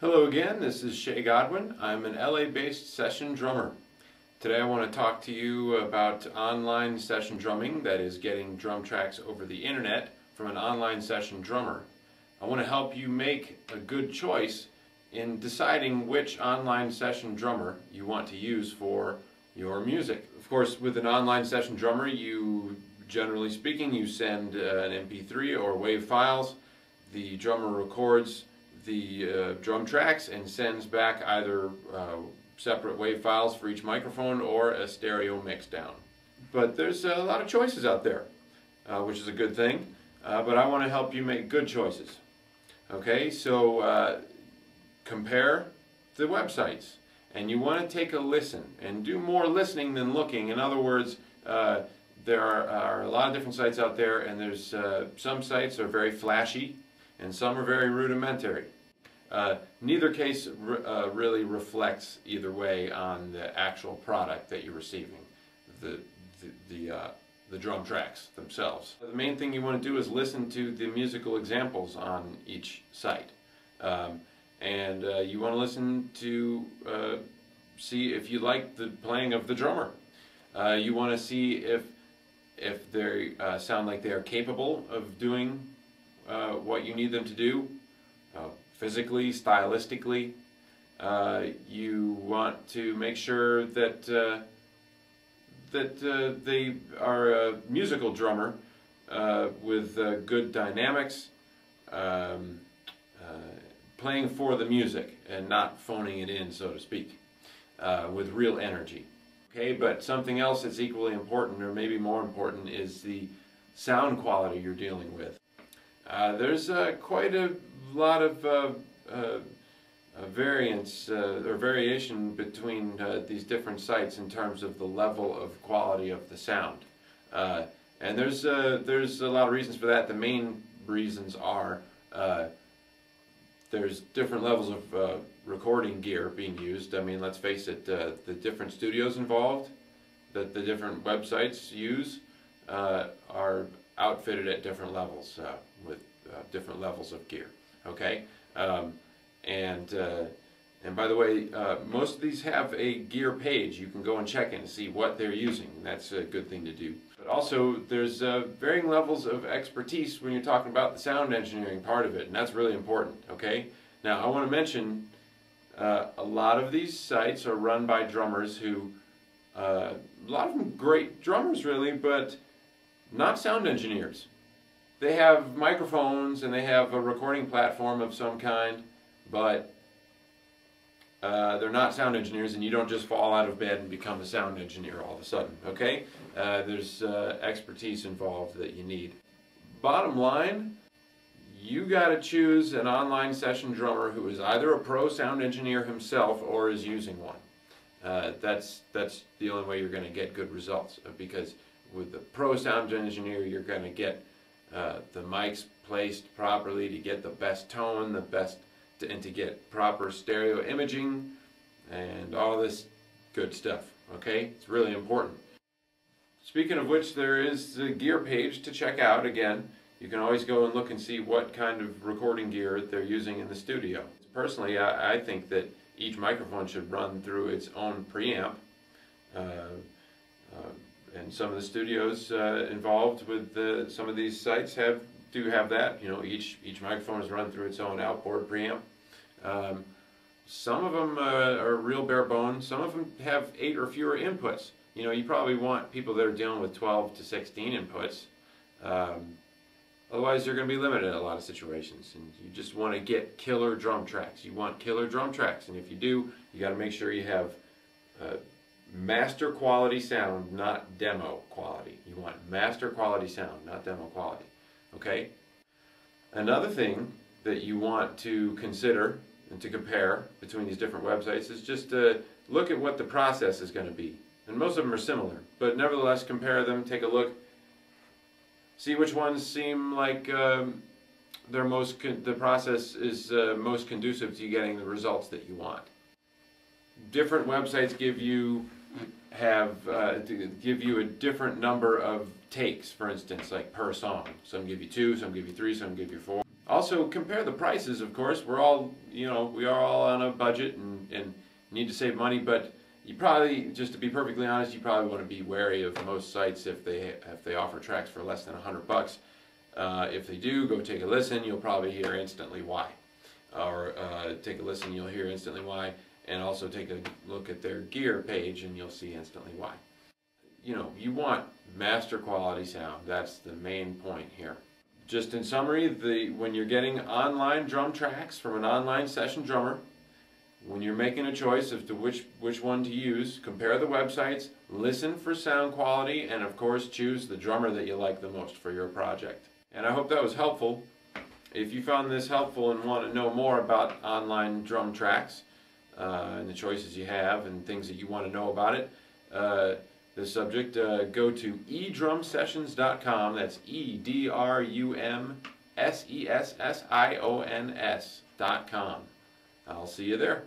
Hello again, this is Shay Godwin. I'm an LA-based session drummer. Today I want to talk to you about online session drumming, that is getting drum tracks over the internet from an online session drummer. I want to help you make a good choice in deciding which online session drummer you want to use for your music. Of course, with an online session drummer, generally speaking, you send an MP3 or WAV files. The drummer records the drum tracks and sends back either separate WAV files for each microphone or a stereo mix down. But there's a lot of choices out there, which is a good thing, but I want to help you make good choices. Okay, so compare the websites, and you want to take a listen and do more listening than looking. In other words, there are a lot of different sites out there, and there's some sites are very flashy and some are very rudimentary. Neither case really reflects either way on the actual product that you're receiving, the drum tracks themselves. The main thing you want to do is listen to the musical examples on each site, and you want to listen to see if you like the playing of the drummer. You want to see if they sound like they are capable of doing what you need them to do. Physically, stylistically, you want to make sure that they are a musical drummer with good dynamics, playing for the music and not phoning it in, so to speak, with real energy. Okay, but something else that's equally important, or maybe more important, is the sound quality you're dealing with. There's quite a lot of variance or variation between these different sites in terms of the level of quality of the sound, and there's a lot of reasons for that. The main reasons are there's different levels of recording gear being used. I mean, let's face it, the different studios involved that the different websites use are outfitted at different levels with different levels of gear. Okay, and by the way, most of these have a gear page. You can go and check in and see what they're using, and that's a good thing to do. But also, there's varying levels of expertise when you're talking about the sound engineering part of it, and that's really important. Okay, now I want to mention a lot of these sites are run by drummers who, a lot of them great drummers really, but not sound engineers. They have microphones and they have a recording platform of some kind, but they're not sound engineers, and you don't just fall out of bed and become a sound engineer all of a sudden, okay? There's expertise involved that you need. Bottom line, you got to choose an online session drummer who is either a pro sound engineer himself or is using one. That's the only way you're going to get good results, because with the pro sound engineer you're going to get the mics placed properly to get the best tone, and to get proper stereo imaging and all this good stuff. Okay, it's really important. Speaking of which, there is the gear page to check out. Again, you can always go and look and see what kind of recording gear they're using in the studio. Personally, I think that each microphone should run through its own preamp. And some of the studios involved with some of these sites do have that. You know, each microphone is run through its own outboard preamp. Some of them are real bare bones. Some of them have 8 or fewer inputs. You know, you probably want people that are dealing with 12 to 16 inputs. Otherwise, you're going to be limited in a lot of situations. And you just want to get killer drum tracks. You want killer drum tracks, and if you do, you got to make sure you have master quality sound, not demo quality. You want master quality sound, not demo quality. Okay? Another thing that you want to consider and to compare between these different websites is just to look at what the process is going to be. And most of them are similar, but nevertheless compare them, take a look, see which ones seem like the process is most conducive to you getting the results that you want. Different websites give you a different number of takes, for instance, like per song. Some give you 2, some give you 3, some give you 4. Also, compare the prices, of course. We're all, we are all on a budget and need to save money, but you probably, just to be perfectly honest, you probably want to be wary of most sites if they offer tracks for less than $100. If they do, go take a listen. You'll probably hear instantly why. Or take a listen, you'll hear instantly why. And also take a look at their gear page and you'll see instantly why. You want master quality sound. That's the main point here. Just in summary, when you're getting online drum tracks from an online session drummer, when you're making a choice as to which one to use, compare the websites, listen for sound quality, and of course choose the drummer that you like the most for your project. And I hope that was helpful. If you found this helpful and want to know more about online drum tracks and the choices you have and things that you want to know about it, the subject, go to edrumsessions.com. That's edrumsessions.com. I'll see you there.